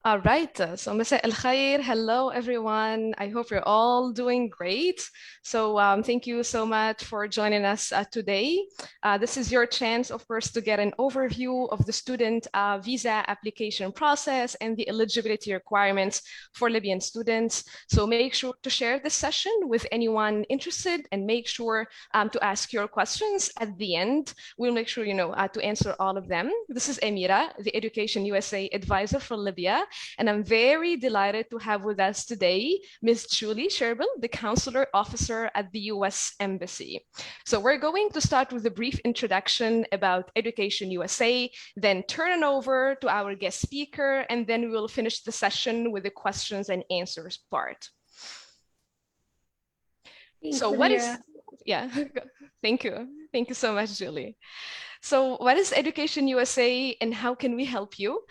All right, so Masa al Khair, hello everyone. I hope you're all doing great. So thank you so much for joining us today. This is your chance, of course, to get an overview of the student visa application process and the eligibility requirements for Libyan students. So make sure to share this session with anyone interested and make sure to ask your questions at the end. We'll make sure, to answer all of them. This is Amira, the Education USA advisor for Libya. And I'm very delighted to have with us today Ms. Julie Sherbill, the Consular Officer at the U.S. Embassy. So we're going to start with a brief introduction about Education USA, then turn it over to our guest speaker, and then we will finish the session with the questions and answers part. Thanks, so what is, yeah, thank you. Thank you so much, Julie. So what is Education USA and how can we help you?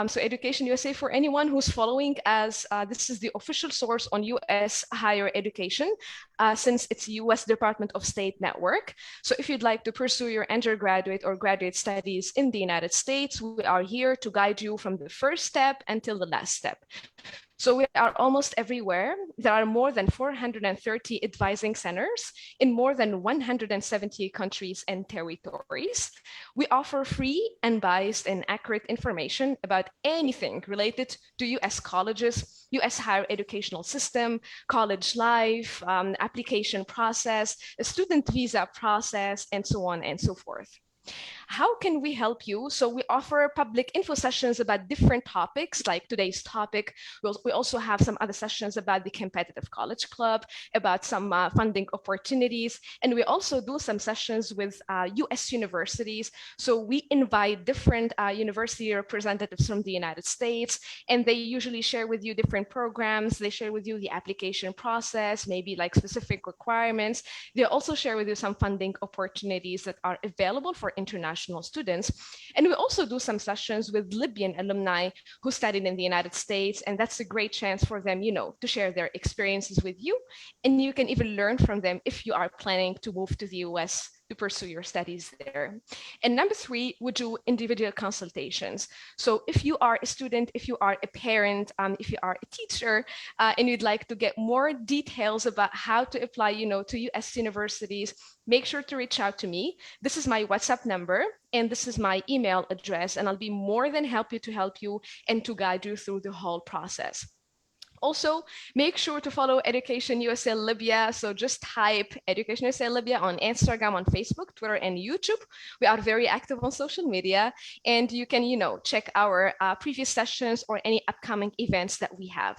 So Education USA, for anyone who's following us, this is the official source on US higher education since it's US Department of State network. So if you'd like to pursue your undergraduate or graduate studies in the United States, we are here to guide you from the first step until the last step. So we are almost everywhere. There are more than 430 advising centers in more than 170 countries and territories. We offer free, unbiased, and accurate information about anything related to US colleges, US higher educational system, college life, application process, student visa process, and so on and so forth. How can we help you? So we offer public info sessions about different topics, like today's topic. We also have some other sessions about the competitive college club, about some funding opportunities. And we also do some sessions with US universities. So we invite different university representatives from the United States, and they usually share with you different programs. They share with you the application process, maybe like specific requirements. They also share with you some funding opportunities that are available for international students. And we also do some sessions with Libyan alumni who studied in the United States. And that's a great chance for them, to share their experiences with you. And you can even learn from them if you are planning to move to the US to pursue your studies there. And number three, we do individual consultations. So if you are a student, if you are a parent, if you are a teacher, and you'd like to get more details about how to apply, to US universities, make sure to reach out to me. This is my WhatsApp number, and this is my email address, and I'll be more than happy to help you and to guide you through the whole process. Also, make sure to follow Education USA Libya. So just type Education USA Libya on Instagram, on Facebook, Twitter, and YouTube. We are very active on social media, and you can, check our previous sessions or any upcoming events that we have.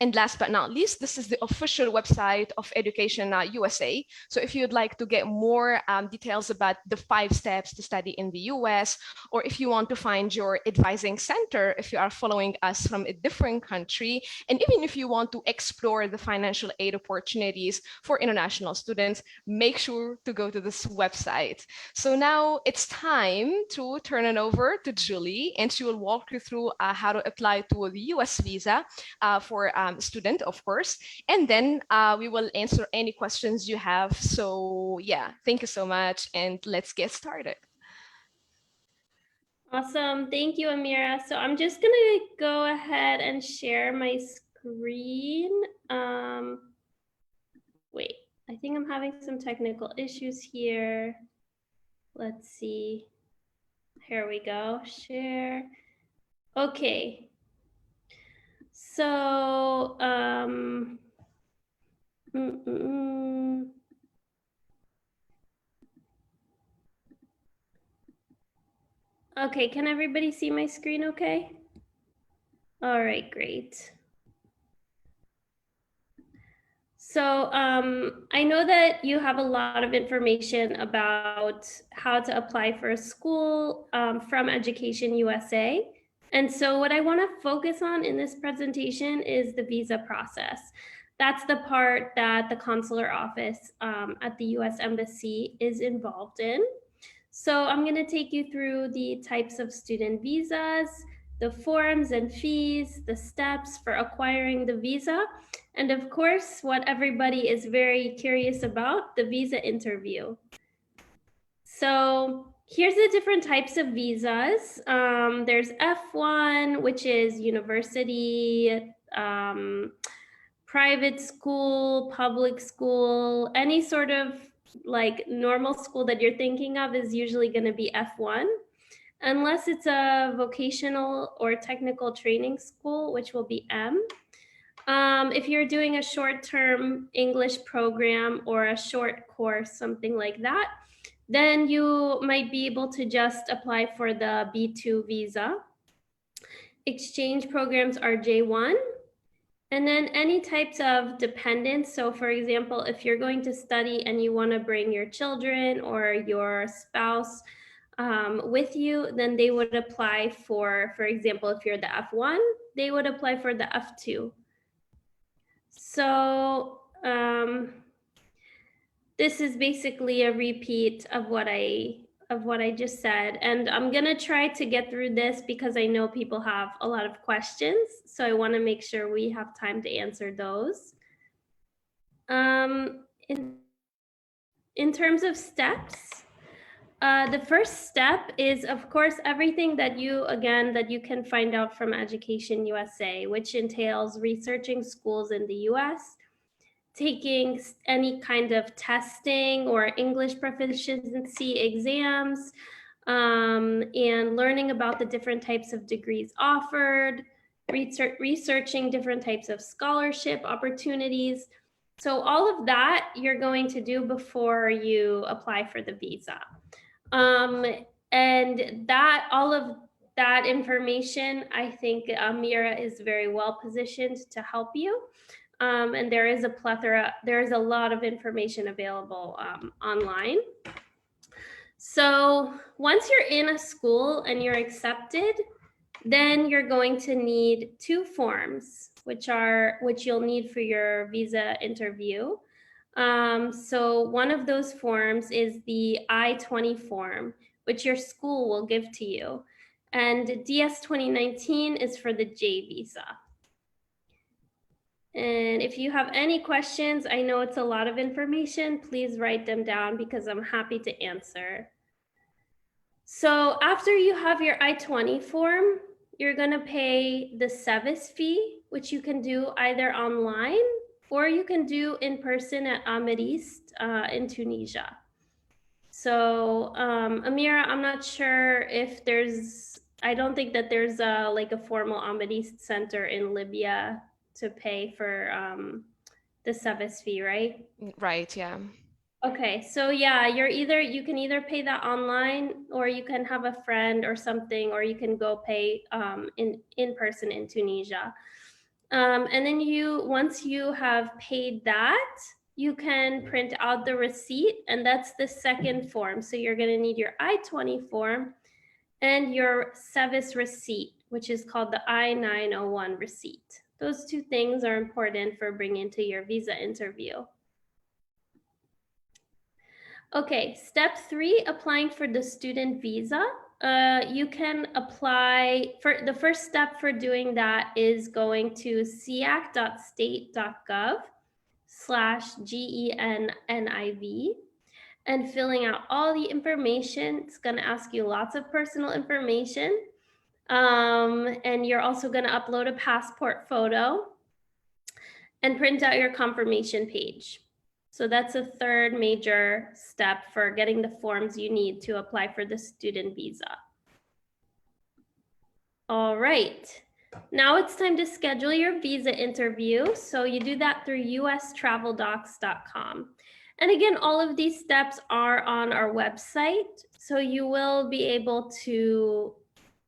And last but not least, this is the official website of Education USA. So if you'd like to get more details about the 5 steps to study in the US, or if you want to find your advising center, if you are following us from a different country, and even if you want to explore the financial aid opportunities for international students, make sure to go to this website. So now it's time to turn it over to Julie, and she will walk you through how to apply to the US visa for student, of course, and then we will answer any questions you have. So yeah, thank you so much, and let's get started. Awesome. Thank you, Amira. So I'm just going to go ahead and share my screen. Wait, I think I'm having some technical issues here. Let's see. Here we go. Share. Okay. So, okay, can everybody see my screen okay? All right, great. So I know that you have a lot of information about how to apply for a school from Education USA. And so what I want to focus on in this presentation is the visa process. That's the part that the consular office at the U.S. Embassy is involved in. So I'm going to take you through the types of student visas, the forms and fees, the steps for acquiring the visa, and of course, what everybody is very curious about, the visa interview. So Here's the different types of visas. There's F1, which is university, private school, public school, any sort of like normal school that you're thinking of is usually going to be F1, unless it's a vocational or technical training school, which will be M. If you're doing a short-term English program or a short course, something like that, then you might be able to just apply for the B2 visa. Exchange programs are J1. And then any types of dependents. So for example, if you're going to study and you want to bring your children or your spouse with you, then they would apply for example, if you're the F1, they would apply for the F2. So this is basically a repeat of what I just said. And I'm gonna try to get through this because I know people have a lot of questions. So I wanna make sure we have time to answer those. In terms of steps, the first step is, of course, everything that you can find out from Education USA, which entails researching schools in the US, taking any kind of testing or English proficiency exams, and learning about the different types of degrees offered, researching different types of scholarship opportunities. So all of that you're going to do before you apply for the visa. And that all of that information, I think Mira is very well positioned to help you. And there is a lot of information available online. So once you're in a school and you're accepted, then you're going to need 2 forms, which you'll need for your visa interview. So one of those forms is the I-20 form, which your school will give to you. And DS 2019 is for the J visa. And if you have any questions, I know it's a lot of information, please write them down because I'm happy to answer. So after you have your I-20 form, you're gonna pay the SEVIS fee, which you can do either online or you can do in person at Ahmed East in Tunisia. So Amira, I'm not sure if I don't think that there's like a formal Ahmed East center in Libya to pay for the SEVIS fee, right? Right, yeah. Okay, so yeah, you can either pay that online or you can have a friend or something, or you can go pay in person in Tunisia. And then once you have paid that, you can print out the receipt, and that's the second form. So you're gonna need your I-20 form and your SEVIS receipt, which is called the I-901 receipt. Those 2 things are important for bringing to your visa interview. Okay, step 3, applying for the student visa. You can apply for the first step for doing that is going to seac.state.gov/GENNIV and filling out all the information. It's going to ask you lots of personal information. And you're also going to upload a passport photo and print out your confirmation page. So that's a third major step for getting the forms you need to apply for the student visa. All right, now it's time to schedule your visa interview. So you do that through ustraveldocs.com. And again, all of these steps are on our website, so you will be able to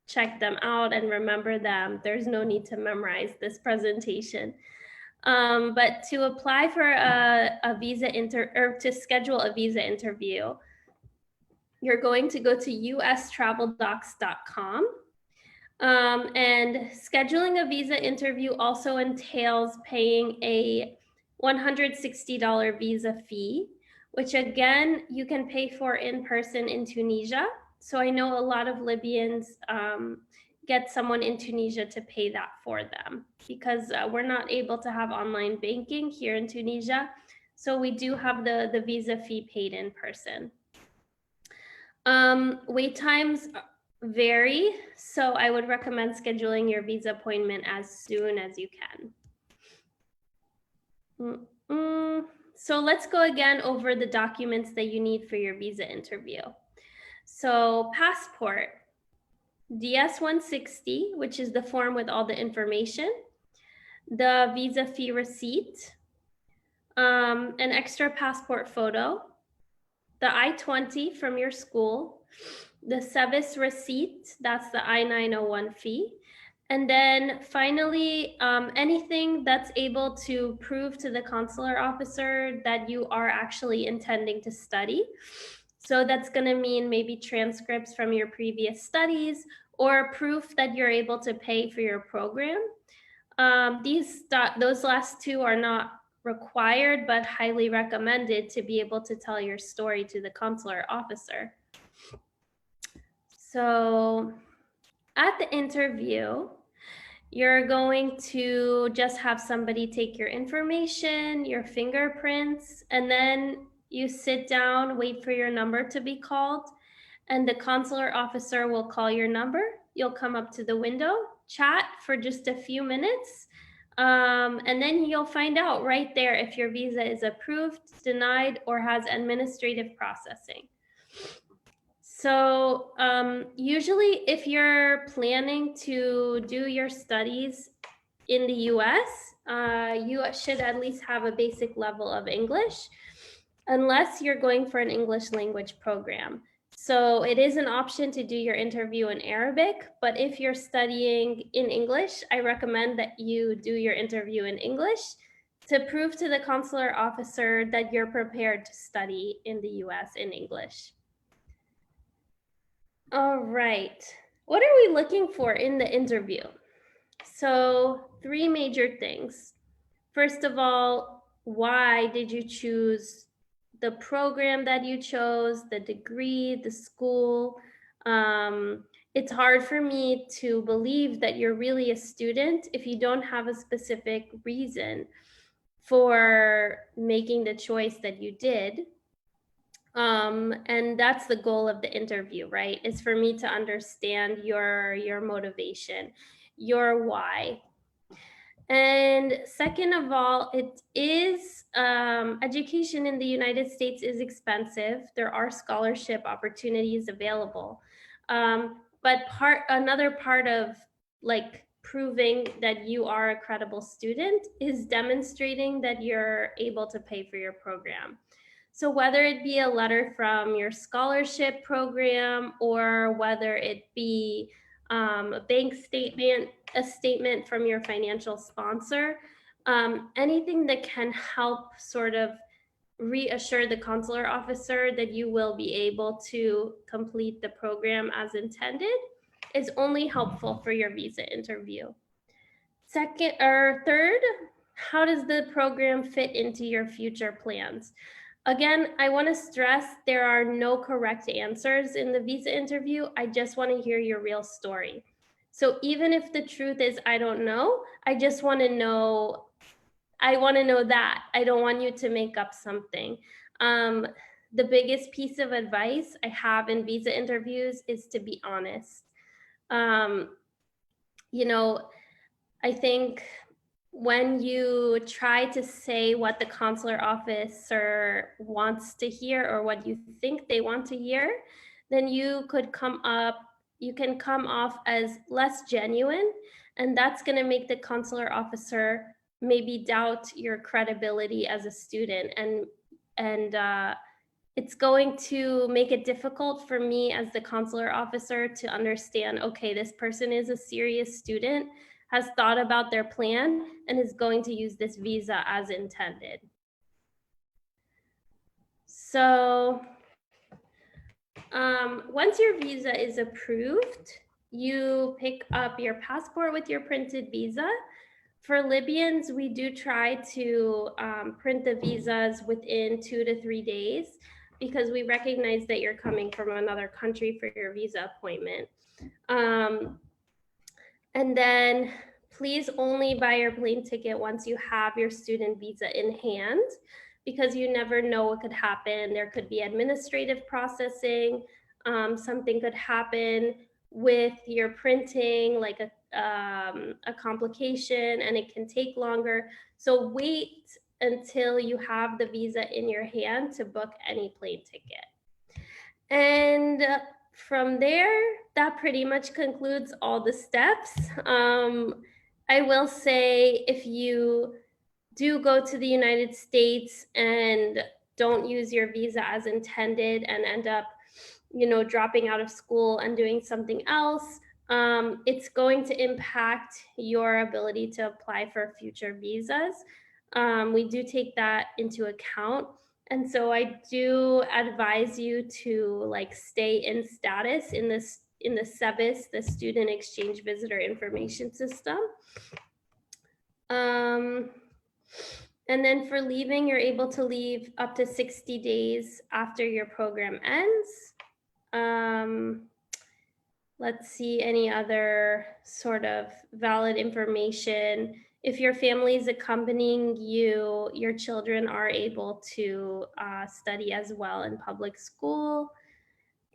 check them out and remember them. There's no need to memorize this presentation. But to apply for a visa or to schedule a visa interview, you're going to go to ustraveldocs.com. And scheduling a visa interview also entails paying a $160 visa fee, which again, you can pay for in person in Tunisia. So I know a lot of Libyans get someone in Tunisia to pay that for them because we're not able to have online banking here in Tunisia. So we do have the visa fee paid in person. Wait times vary, so I would recommend scheduling your visa appointment as soon as you can. So let's go again over the documents that you need for your visa interview. So passport, DS-160, which is the form with all the information, the visa fee receipt, an extra passport photo, the I-20 from your school, the SEVIS receipt, that's the I-901 fee, and then finally, anything that's able to prove to the consular officer that you are actually intending to study. So that's going to mean maybe transcripts from your previous studies or proof that you're able to pay for your program. Those last two are not required, but highly recommended to be able to tell your story to the consular officer. So at the interview, you're going to just have somebody take your information, your fingerprints, and then you sit down, wait for your number to be called, and the consular officer will call your number. You'll come up to the window, chat for just a few minutes, and then you'll find out right there if your visa is approved, denied, or has administrative processing. So usually if you're planning to do your studies in the US, you should at least have a basic level of English, unless you're going for an English language program. So it is an option to do your interview in Arabic, but if you're studying in English, I recommend that you do your interview in English to prove to the consular officer that you're prepared to study in the US in English. All right, what are we looking for in the interview? So 3 major things. First of all, why did you choose the program that you chose, the degree, the school? It's hard for me to believe that you're really a student if you don't have a specific reason for making the choice that you did. And that's the goal of the interview, right? Is for me to understand your motivation, your why. And second of all, it is education in the United States is expensive. There are scholarship opportunities available, but another part of like proving that you are a credible student is demonstrating that you're able to pay for your program. So whether it be a letter from your scholarship program or whether it be a bank statement, a statement from your financial sponsor, anything that can help sort of reassure the consular officer that you will be able to complete the program as intended is only helpful for your visa interview. Second or third, how does the program fit into your future plans? Again, I want to stress there are no correct answers in the visa interview. I just want to hear your real story. So even if the truth is I don't know, I just want to know. I want to know that. I don't want you to make up something. The biggest piece of advice I have in visa interviews is to be honest. You know, I think when you try to say what the consular officer wants to hear or what you think they want to hear, then you can come off as less genuine, and that's going to make the consular officer maybe doubt your credibility as a student, and it's going to make it difficult for me as the consular officer to understand, okay, this person is a serious student, has thought about their plan, and is going to use this visa as intended. So once your visa is approved, you pick up your passport with your printed visa. For Libyans, we do try to print the visas within 2 to 3 days because we recognize that you're coming from another country for your visa appointment. And then please only buy your plane ticket once you have your student visa in hand, because you never know what could happen. There could be administrative processing. Something could happen with your printing, like a complication, and it can take longer. So wait until you have the visa in your hand to book any plane ticket. And from there, that pretty much concludes all the steps. I will say, if you do go to the United States and don't use your visa as intended and end up, dropping out of school and doing something else, it's going to impact your ability to apply for future visas. We do take that into account. And so I do advise you to stay in status in the SEVIS, the Student Exchange Visitor Information System. And then for leaving, you're able to leave up to 60 days after your program ends. Let's see any other sort of valid information. If your family is accompanying you, your children are able to study as well in public school.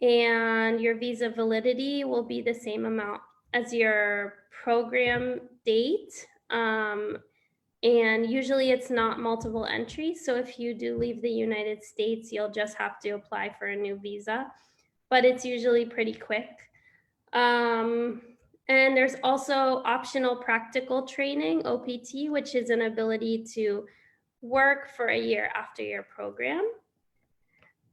And your visa validity will be the same amount as your program date. And usually it's not multiple entries. So if you do leave the United States, you'll just have to apply for a new visa, but it's usually pretty quick. And there's also optional practical training, OPT, which is an ability to work for a year after your program.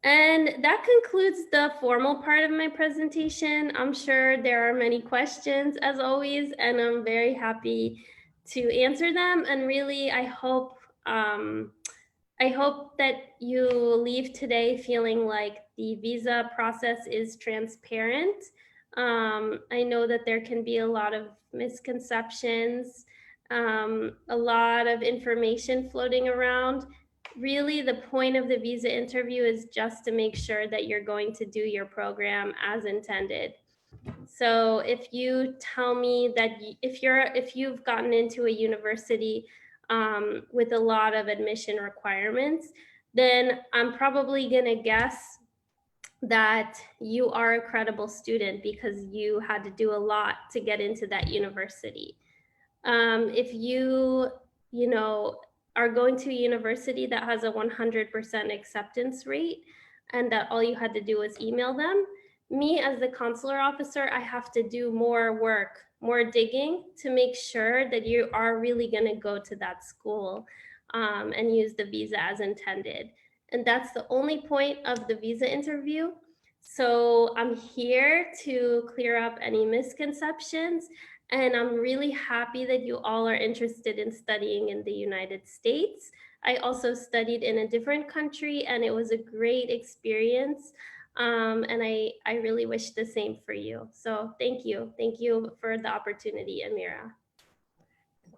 And that concludes the formal part of my presentation. I'm sure there are many questions, as always, and I'm very happy to answer them. And really, I hope that you leave today feeling like the visa process is transparent. I know that there can be a lot of misconceptions, a lot of information floating around. Really, the point of the visa interview is just to make sure that you're going to do your program as intended. So if you tell me that if you've gotten into a university with a lot of admission requirements, then I'm probably gonna guess that you are a credible student because you had to do a lot to get into that university. If you know, are going to a university that has a 100% acceptance rate and that all you had to do was email them, me as the consular officer, I have to do more work, more digging to make sure that you are really going to go to that school and use the visa as intended. And that's the only point of the visa interview. So I'm here to clear up any misconceptions, and I'm really happy that you all are interested in studying in the United States. I also studied in a different country, and it was a great experience. And I really wish the same for you. So thank you. Thank you for the opportunity, Amira.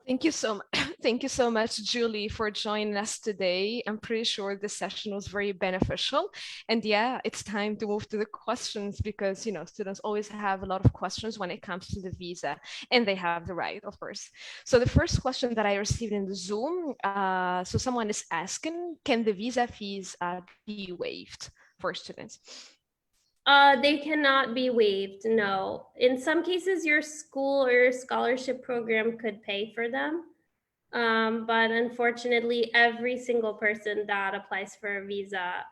Thank you so much. Thank you so much, Julie, for joining us today. I'm pretty sure this session was very beneficial. And yeah, it's time to move to the questions because, students always have a lot of questions when it comes to the visa, and they have the right, of course. So the first question that I received in the Zoom, so someone is asking, can the visa fees be waived for students? They cannot be waived, no. In some cases, your school or your scholarship program could pay for them. But unfortunately, every single person that applies for a visa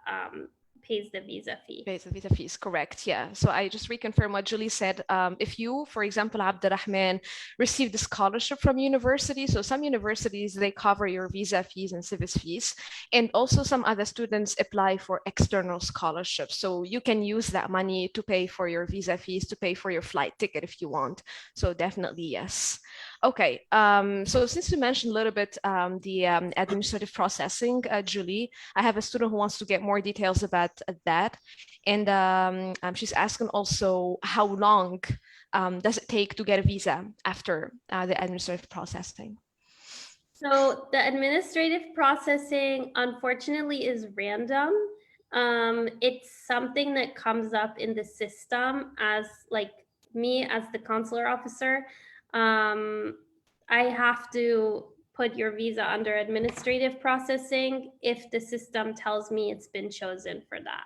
pays the visa fee. Pays the visa fees, correct. Yeah. So I just reconfirm what Julie said. If you, for example, Abdurrahman, received a scholarship from university, so some universities, they cover your visa fees and civis fees. And also some other students apply for external scholarships. So you can use that money to pay for your visa fees, to pay for your flight ticket if you want. So definitely yes. Okay, so since you mentioned a little bit the administrative processing, Julie, I have a student who wants to get more details about that. And she's asking also how long does it take to get a visa after the administrative processing? So the administrative processing, unfortunately, is random. It's something that comes up in the system as me as the consular officer. I have to put your visa under administrative processing if the system tells me it's been chosen for that.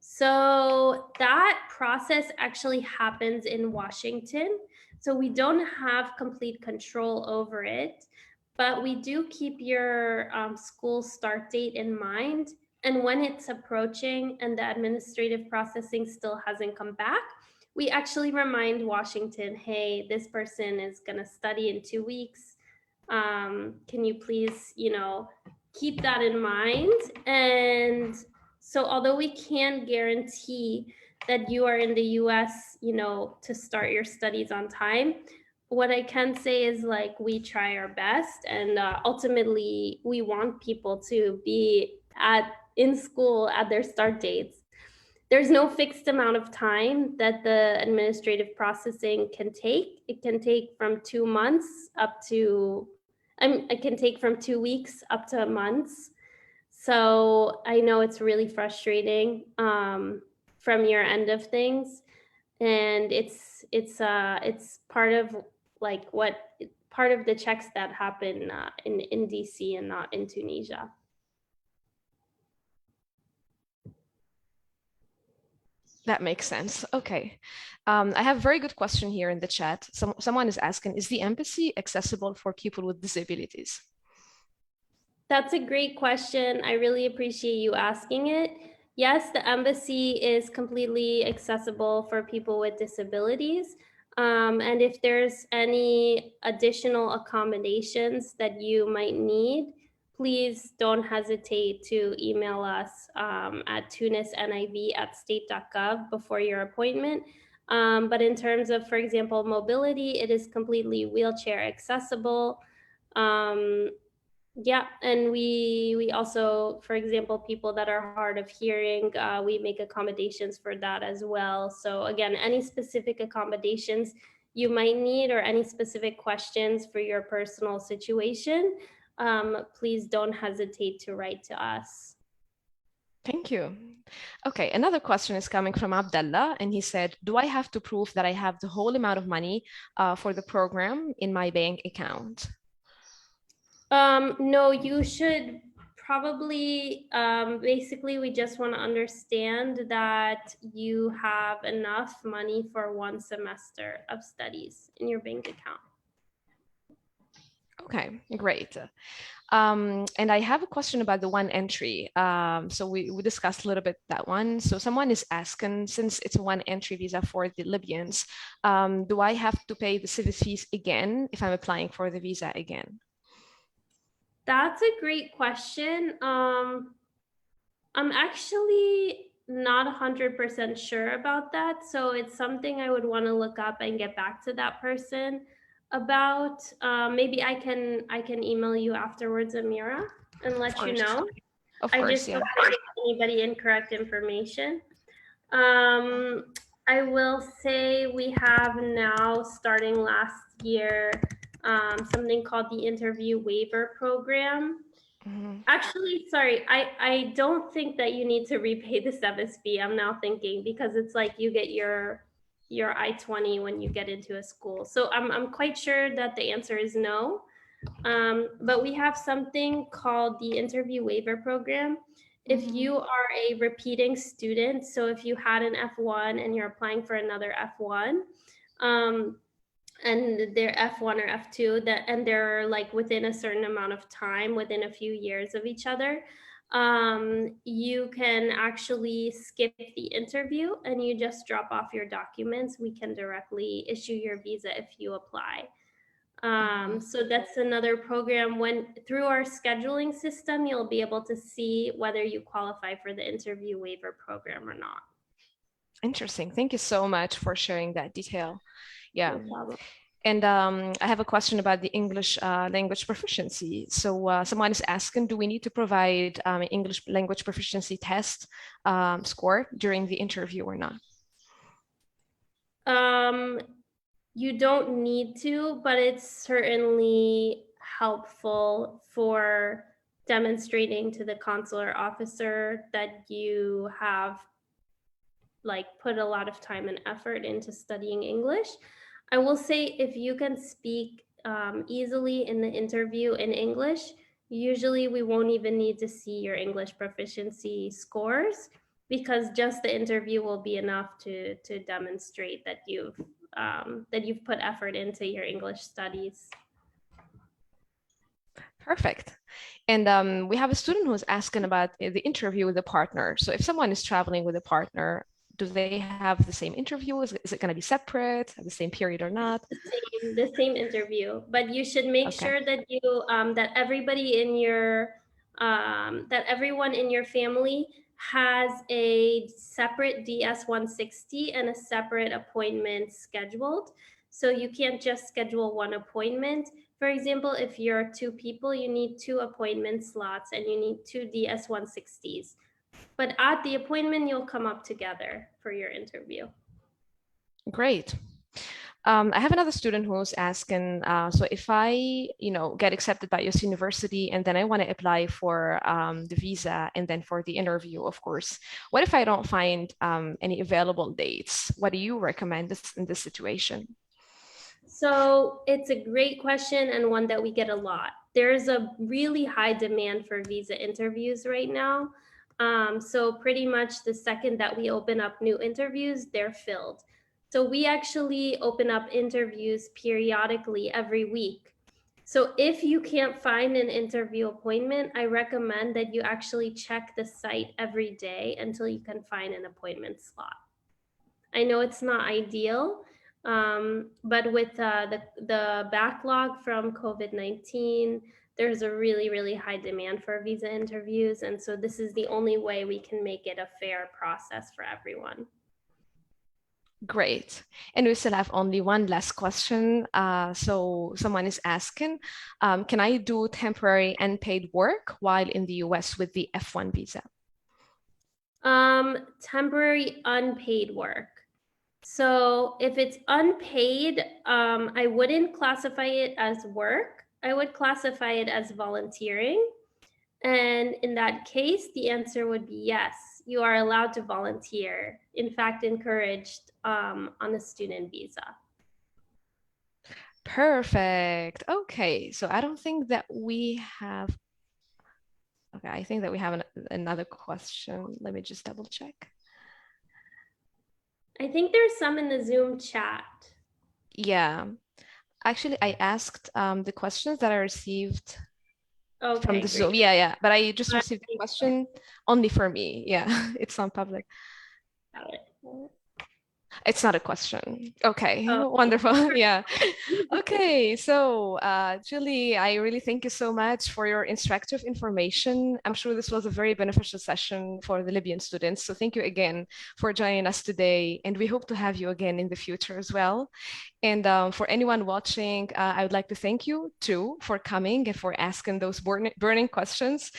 So that process actually happens in Washington. So we don't have complete control over it, but we do keep your school start date in mind. And when it's approaching and the administrative processing still hasn't come back, we actually remind Washington, hey, this person is going to study in 2 weeks. Can you please, keep that in mind? And so, although we can't guarantee that you are in the US, to start your studies on time, what I can say is like we try our best, and ultimately we want people to be in school at their start dates. There's no fixed amount of time that the administrative processing can take. It can take from 2 months up to, it can take from 2 weeks up to months. So I know it's really frustrating from your end of things, and it's part of like what part of the checks that happen in DC and not in Tunisia. That makes sense. Okay. I have a very good question here in the chat. Someone is asking, is the embassy accessible for people with disabilities? That's a great question. I really appreciate you asking it. Yes, the embassy is completely accessible for people with disabilities. And if there's any additional accommodations that you might need, please don't hesitate to email us at tunisniv@state.gov before your appointment. But in terms of, for example, mobility, it is completely wheelchair accessible. Um, yeah, and we also, for example, people that are hard of hearing, we make accommodations for that as well. So again, any specific accommodations you might need or any specific questions for your personal situation, please don't hesitate to write to us. Thank you. Okay, another question is coming from Abdallah, and he said, do I have to prove that I have the whole amount of money for the program in my bank account? No, you should probably, basically, we just want to understand that you have enough money for 1 semester of studies in your bank account. Okay, great. And I have a question about the one entry. So we discussed a little bit that one. So someone is asking, since it's a one entry visa for the Libyans, do I have to pay the civil fees again if I'm applying for the visa again? That's a great question. I'm actually not 100% sure about that. So it's something I would want to look up and get back to that person about. Maybe I can email you afterwards, Amira, and let you know. Of I course, just yeah. don't want to give anybody incorrect information. I will say we have now, starting last year, something called the Interview Waiver Program. Mhm. Actually, sorry, I don't think that you need to repay the SEVIS fee. I'm now thinking, because it's like you get your I-20 when you get into a school. So I'm quite sure that the answer is no. But we have something called the Interview Waiver Program. If you are a repeating student, so if you had an F1 and you're applying for another F1, and they're F1 or F2, and they're like within a certain amount of time, within a few years of each other, you can actually skip the interview and you just drop off your documents. We can directly issue your visa if you apply. So that's another program. When through our scheduling system, you'll be able to see whether you qualify for the interview waiver program or not. Interesting. Thank you so much for sharing that detail. Yeah. No problem. And I have a question about the English language proficiency. So someone is asking, do we need to provide English language proficiency test score during the interview or not? You don't need to, but it's certainly helpful for demonstrating to the consular officer that you have like put a lot of time and effort into studying English. I will say, if you can speak easily in the interview in English, usually we won't even need to see your English proficiency scores. because just the interview will be enough to demonstrate that you've put effort into your English studies. Perfect. And we have a student who's asking about the interview with a partner. So if someone is traveling with a partner, do they have the same interview? Is it going to be separate at the same period or not? The same interview, but you should make Okay. sure that you that everybody in your that everyone in your family has a separate DS-160 and a separate appointment scheduled. So you can't just schedule one appointment. For example, if you're two people, you need two appointment slots and you need two DS-160s. But at the appointment, you'll come up together for your interview. Great. I have another student who's asking, so if I, get accepted by U.S. University and then I want to apply for the visa and then for the interview, of course, what if I don't find any available dates? What do you recommend in this situation? So it's a great question and one that we get a lot. There's a really high demand for visa interviews right now. So pretty much the second that we open up new interviews, they're filled. So we actually open up interviews periodically every week. So if you can't find an interview appointment, I recommend that you actually check the site every day until you can find an appointment slot. I know it's not ideal, but with the backlog from COVID-19, there's a really high demand for visa interviews, and so this is the only way we can make it a fair process for everyone. Great. And we still have only one last question. So someone is asking, can I do temporary unpaid work while in the US with the F1 visa? Temporary unpaid work. So if it's unpaid, I wouldn't classify it as work. I would classify it as volunteering. And in that case, the answer would be yes, you are allowed to volunteer. In fact, encouraged on a student visa. Perfect. Okay, so I don't think that we have. Okay, I think that we have another question. Let me just double check. I think there's some in the Zoom chat. Yeah, actually, I asked the questions that I received from Okay, the great. Zoom. Yeah, but I just I received the think question only for me. Yeah, it's not public. about it. It's not a question. Okay, Okay. wonderful. Yeah. Okay, so Julie, I really thank you so much for your instructive information. I'm sure this was a very beneficial session for the Libyan students. So thank you again for joining us today, and we hope to have you again in the future as well. And for anyone watching, I would like to thank you too for coming and for asking those burning questions.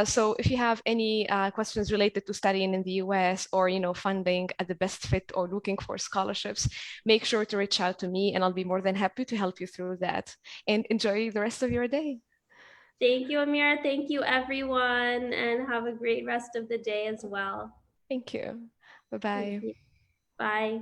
So if you have any questions related to studying in the US or funding at the best fit or looking for scholarships, make sure to reach out to me and I'll be more than happy to help you through that. And enjoy the rest of your day. Thank you, Amira. Thank you, everyone, and have a great rest of the day as well. Thank you. Thank Bye-bye. you. Bye.